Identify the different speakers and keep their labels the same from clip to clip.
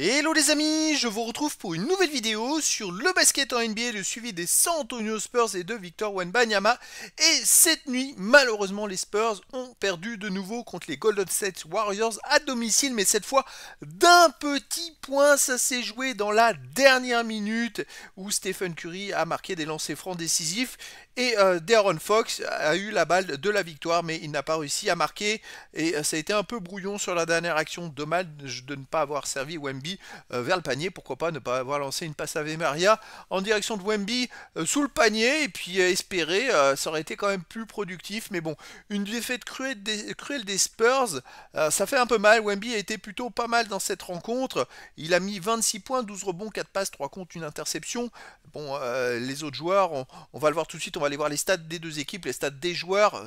Speaker 1: Hello les amis, je vous retrouve pour une nouvelle vidéo sur le basket en NBA, le suivi des San Antonio Spurs et de Victor Wembanyama. Et cette nuit, malheureusement, les Spurs ont perdu de nouveau contre les Golden State Warriors à domicile, mais cette fois d'un petit point. Ça s'est joué dans la dernière minute où Stephen Curry a marqué des lancers francs décisifs et De'Aaron Fox a eu la balle de la victoire, mais il n'a pas réussi à marquer et ça a été un peu brouillon sur la dernière action. Dommage de ne pas avoir servi Wemby vers le panier. Pourquoi pas ne pas avoir lancé une passe à Maria en direction de Wemby sous le panier et puis espérer, ça aurait été quand même plus productif. Mais bon, une défaite cruelle des Spurs, ça fait un peu mal. Wemby a été plutôt pas mal dans cette rencontre. Il a mis 26 points, 12 rebonds, 4 passes, 3 contre, une interception. Bon, les autres joueurs, on va le voir tout de suite, on va aller voir les stats des deux équipes, les stats des joueurs.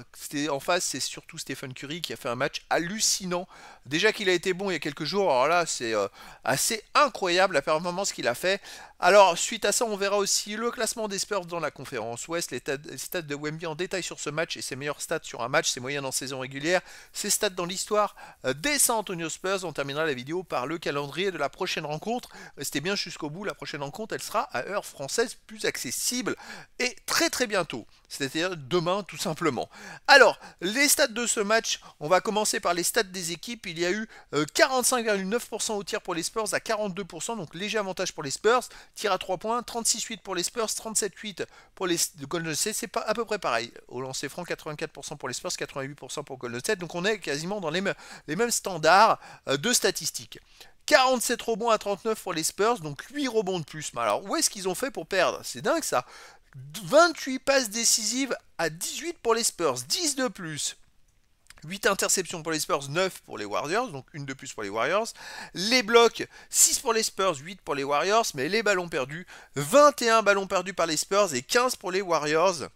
Speaker 1: En face, c'est surtout Stephen Curry qui a fait un match hallucinant. Déjà qu'il a été bon il y a quelques jours, alors là, c'est assez incroyable la performance qu'il a fait. Alors, suite à ça, on verra aussi le classement des Spurs dans la conférence Ouest, les stats de Wemby en détail sur ce match et ses meilleures stats sur un match, ses moyennes en saison régulière, ses stats dans l'histoire des San Antonio Spurs. On terminera la vidéo par le calendrier de la prochaine rencontre. Restez bien jusqu'au bout, la prochaine rencontre, elle sera à heure française plus accessible et très bientôt, c'est-à-dire demain tout simplement. Alors, les stats de ce match, on va commencer par les stats des équipes. Il y a eu 45,9% au tir pour les Spurs à 42%, donc léger avantage pour les Spurs. Tir à 3 points, 36,8 pour les Spurs, 37,8 pour les Golden State, c'est pas à peu près pareil. Au lancer franc, 84% pour les Spurs, 88% pour Golden State, donc on est quasiment dans les mêmes standards de statistiques. 47 rebonds à 39 pour les Spurs, donc 8 rebonds de plus. Mais alors, où est-ce qu'ils ont fait pour perdre? C'est dingue ça. 28 passes décisives à 18 pour les Spurs, 10 de plus. 8 interceptions pour les Spurs, 9 pour les Warriors, donc une de plus pour les Warriors. Les blocs, 6 pour les Spurs, 8 pour les Warriors, mais les ballons perdus, 21 ballons perdus par les Spurs et 15 pour les Warriors.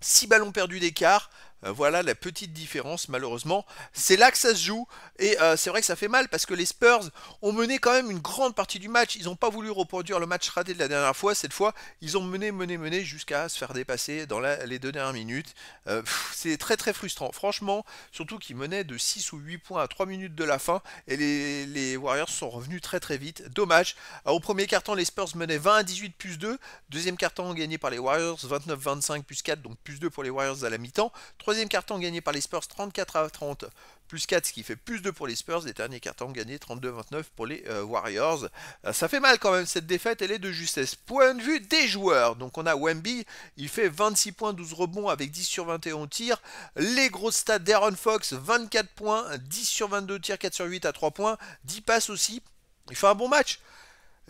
Speaker 1: 6 ballons perdus d'écart. Voilà la petite différence malheureusement. C'est là que ça se joue et c'est vrai que ça fait mal parce que les Spurs ont mené quand même une grande partie du match. Ils n'ont pas voulu reproduire le match raté de la dernière fois. Cette fois, ils ont mené jusqu'à se faire dépasser dans les 2 dernières minutes. C'est très frustrant. Franchement, surtout qu'ils menaient de 6 ou 8 points à 3 minutes de la fin et les Warriors sont revenus très vite. Dommage. Alors, au premier quart-temps, les Spurs menaient 20 à 18 plus 2. Deuxième quart-temps gagné par les Warriors 29-25 plus 4, donc plus 2 pour les Warriors à la mi-temps. Troisième quart-temps gagné par les Spurs 34 à 30 plus 4, ce qui fait plus 2 pour les Spurs. Et dernier quart-temps gagné 32-29 pour les Warriors. Ça fait mal quand même cette défaite, elle est de justesse. Point de vue des joueurs, donc on a Wemby, il fait 26 points, 12 rebonds avec 10 sur 21 au tir. Les grosses stats d'Aaron Fox, 24 points, 10 sur 22 tirs, 4 sur 8 à 3 points, 10 passes aussi. Il fait un bon match.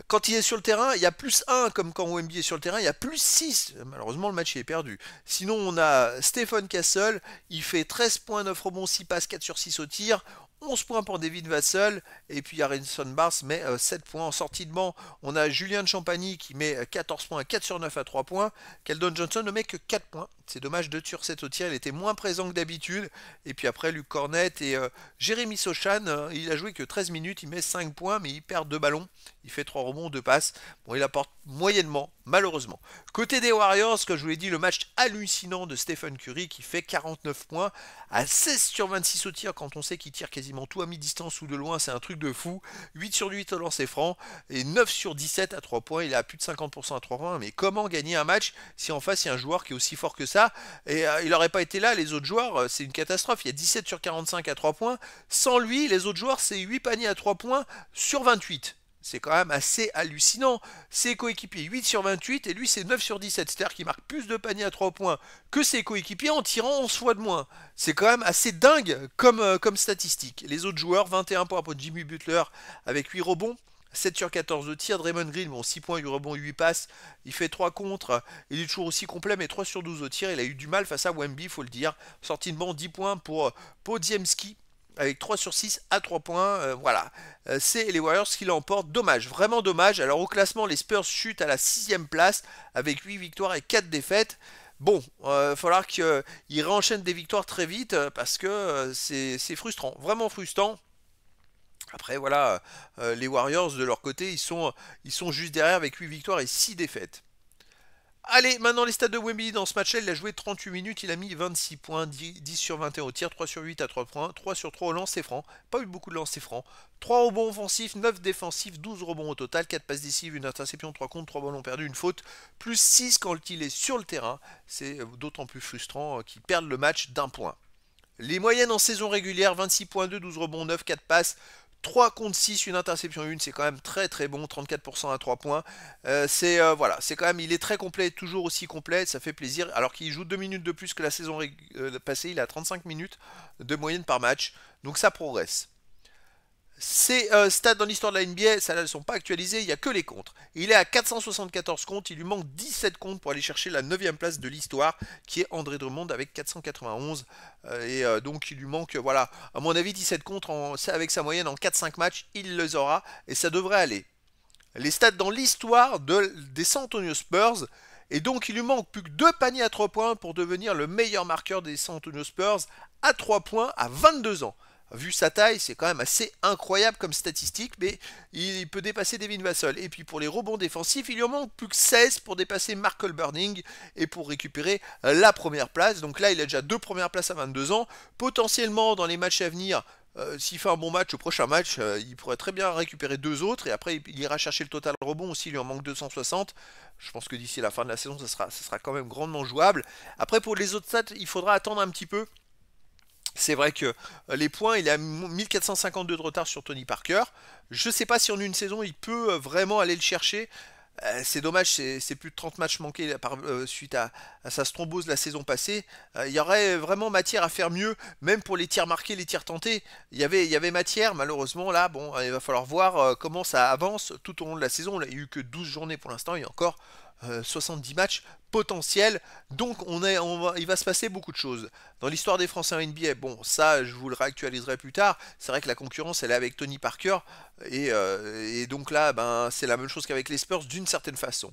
Speaker 1: Quand il est sur le terrain, il y a plus 1, comme quand Wemby est sur le terrain, il y a plus 6. Malheureusement, le match est perdu. Sinon, on a Stephen Castle, il fait 13 points, 9 rebonds, 6 passes, 4 sur 6 au tir. 11 points pour David Vassell, et puis Harrison Barnes met 7 points en sortie de banc. On a Julien Champagny qui met 14 points, 4 sur 9 à 3 points. Keldon Johnson ne met que 4 points. C'est dommage, 2 sur 7 au tir, il était moins présent que d'habitude. Et puis après, Luc Cornette et Jérémy Sochan, il a joué que 13 minutes, il met 5 points, mais il perd 2 ballons. Il fait 3 rebonds, 2 passes. Bon, il apporte moyennement, malheureusement. Côté des Warriors, comme je vous l'ai dit, le match hallucinant de Stephen Curry qui fait 49 points à 16 sur 26 au tir quand on sait qu'il tire quasiment tout à mi-distance ou de loin, c'est un truc de fou. 8 sur 8 au lancer franc et 9 sur 17 à 3 points. Il est à plus de 50% à 3 points. Mais comment gagner un match si en face il y a un joueur qui est aussi fort que ça? Et il n'aurait pas été là, les autres joueurs, c'est une catastrophe. Il y a 17 sur 45 à 3 points. Sans lui, les autres joueurs, c'est 8 paniers à 3 points sur 28. C'est quand même assez hallucinant. Ses coéquipiers 8 sur 28 et lui c'est 9 sur 17. C'est-à-dire qu'il marque plus de paniers à 3 points que ses coéquipiers en tirant 11 fois de moins. C'est quand même assez dingue comme statistique. Les autres joueurs, 21 points pour Jimmy Butler avec 8 rebonds. 7 sur 14 de tir, Draymond Green, bon 6 points, 8 rebonds, 8 passes, il fait 3 contre, il est toujours aussi complet mais 3 sur 12 au tir, il a eu du mal face à Wemby, faut le dire. Sortie de banc, 10 points pour Podziemski, avec 3 sur 6 à 3 points. Voilà, c'est les Warriors qui l'emportent. Dommage, vraiment dommage. Alors au classement, les Spurs chutent à la 6ème place avec 8 victoires et 4 défaites. Bon, il va falloir qu'ils réenchaînent des victoires très vite parce que c'est frustrant, vraiment frustrant. Après voilà, les Warriors de leur côté, ils sont juste derrière avec 8 victoires et 6 défaites. Allez, maintenant les stats de Wemby dans ce match-là, il a joué 38 minutes, il a mis 26 points, 10 sur 21 au tir, 3 sur 8 à 3 points, 3 sur 3 au lancer franc, pas eu beaucoup de lancer franc, 3 rebonds offensifs, 9 défensifs, 12 rebonds au total, 4 passes décisives, une interception, 3 contre, 3 ballons perdus, une faute, plus 6 quand il est sur le terrain, c'est d'autant plus frustrant qu'il perde le match d'un point. Les moyennes en saison régulière, 26.2, 12 rebonds, 9, 4 passes, 3 contre 6, une interception 1, c'est quand même très très bon, 34% à 3 points. Voilà, c'est quand même, il est très complet, toujours aussi complet, ça fait plaisir. Alors qu'il joue 2 minutes de plus que la saison passée, il a 35 minutes de moyenne par match, donc ça progresse. Ces stats dans l'histoire de la NBA, ça ne sont pas actualisés, il n'y a que les contres. Il est à 474 comptes, il lui manque 17 comptes pour aller chercher la 9e place de l'histoire, qui est André Drummond avec 491. Donc il lui manque, voilà, à mon avis, 17 contres avec sa moyenne en 4-5 matchs, il les aura et ça devrait aller. Les stats dans l'histoire des San Antonio Spurs, et donc il lui manque plus que 2 paniers à 3 points pour devenir le meilleur marqueur des San Antonio Spurs à 3 points à 22 ans. Vu sa taille, c'est quand même assez incroyable comme statistique, mais il peut dépasser Devin Vassell. Et puis pour les rebonds défensifs, il lui en manque plus que 16 pour dépasser Markel Burning et pour récupérer la première place. Donc là, il a déjà 2 premières places à 22 ans. Potentiellement, dans les matchs à venir, s'il fait un bon match, au prochain match, il pourrait très bien récupérer 2 autres. Et après, il ira chercher le total rebond aussi, il lui en manque 260. Je pense que d'ici la fin de la saison, ça sera quand même grandement jouable. Après, pour les autres stats, il faudra attendre un petit peu. C'est vrai que les points, il est à 1452 de retard sur Tony Parker. Je ne sais pas si en une saison, il peut vraiment aller le chercher. C'est dommage, c'est plus de 30 matchs manqués suite à sa thrombose la saison passée. Il y aurait vraiment matière à faire mieux, même pour les tirs marqués, les tirs tentés. Il y avait matière, malheureusement, là, bon, il va falloir voir comment ça avance tout au long de la saison. Il n'y a eu que 12 journées pour l'instant, il y a encore 70 matchs potentiels, donc il va se passer beaucoup de choses. Dans l'histoire des Français en NBA, bon, ça je vous le réactualiserai plus tard, c'est vrai que la concurrence elle est avec Tony Parker, et donc là, ben, c'est la même chose qu'avec les Spurs d'une certaine façon.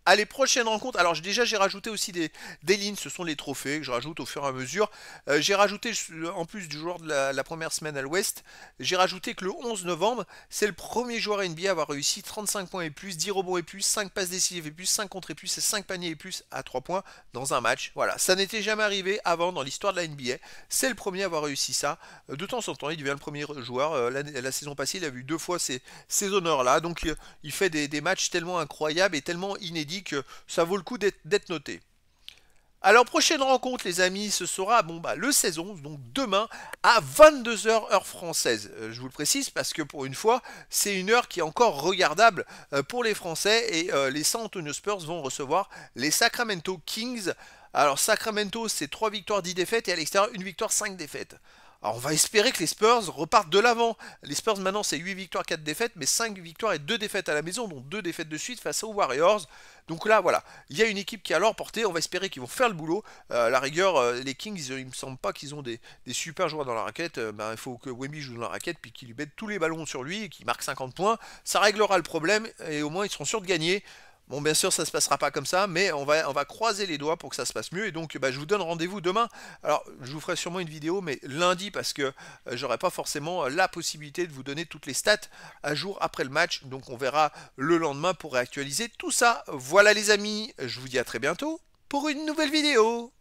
Speaker 1: Allez, prochaine rencontre. Alors déjà j'ai rajouté aussi des lignes, ce sont les trophées que je rajoute au fur et à mesure. J'ai rajouté, en plus du joueur de la première semaine à l'ouest, j'ai rajouté que le 11 novembre, c'est le premier joueur NBA à avoir réussi 35 points et plus, 10 rebonds et plus, 5 passes décisives et plus, 5 contres et plus et 5 paniers et plus à 3 points dans un match. Voilà, ça n'était jamais arrivé avant dans l'histoire de la NBA. C'est le premier à avoir réussi ça. De temps en temps, il devient le premier joueur. La saison passée, il a vu 2 fois ces honneurs-là. Donc il fait des matchs tellement incroyables et tellement inédits que ça vaut le coup d'être noté. Alors prochaine rencontre les amis, ce sera le 16-11, donc demain à 22 h heure française. Je vous le précise parce que pour une fois, c'est une heure qui est encore regardable pour les Français et les San Antonio Spurs vont recevoir les Sacramento Kings. Alors Sacramento, c'est 3 victoires, 10 défaites et à l'extérieur, 1 victoire, 5 défaites. Alors on va espérer que les Spurs repartent de l'avant. Les Spurs maintenant c'est 8 victoires, 4 défaites, mais 5 victoires et 2 défaites à la maison, dont 2 défaites de suite face aux Warriors. Donc là voilà, il y a une équipe qui a leur portée, on va espérer qu'ils vont faire le boulot. À la rigueur, les Kings, il me semble pas qu'ils ont des super joueurs dans la raquette. Il faut que Wemby joue dans la raquette, puis qu'il lui mette tous les ballons sur lui et qu'il marque 50 points. Ça réglera le problème et au moins ils seront sûrs de gagner. Bon, bien sûr, ça se passera pas comme ça, mais on va croiser les doigts pour que ça se passe mieux. Et donc, je vous donne rendez-vous demain. Alors, je vous ferai sûrement une vidéo, mais lundi, parce que j'aurai pas forcément la possibilité de vous donner toutes les stats à jour après le match. Donc, on verra le lendemain pour réactualiser tout ça. Voilà, les amis, je vous dis à très bientôt pour une nouvelle vidéo.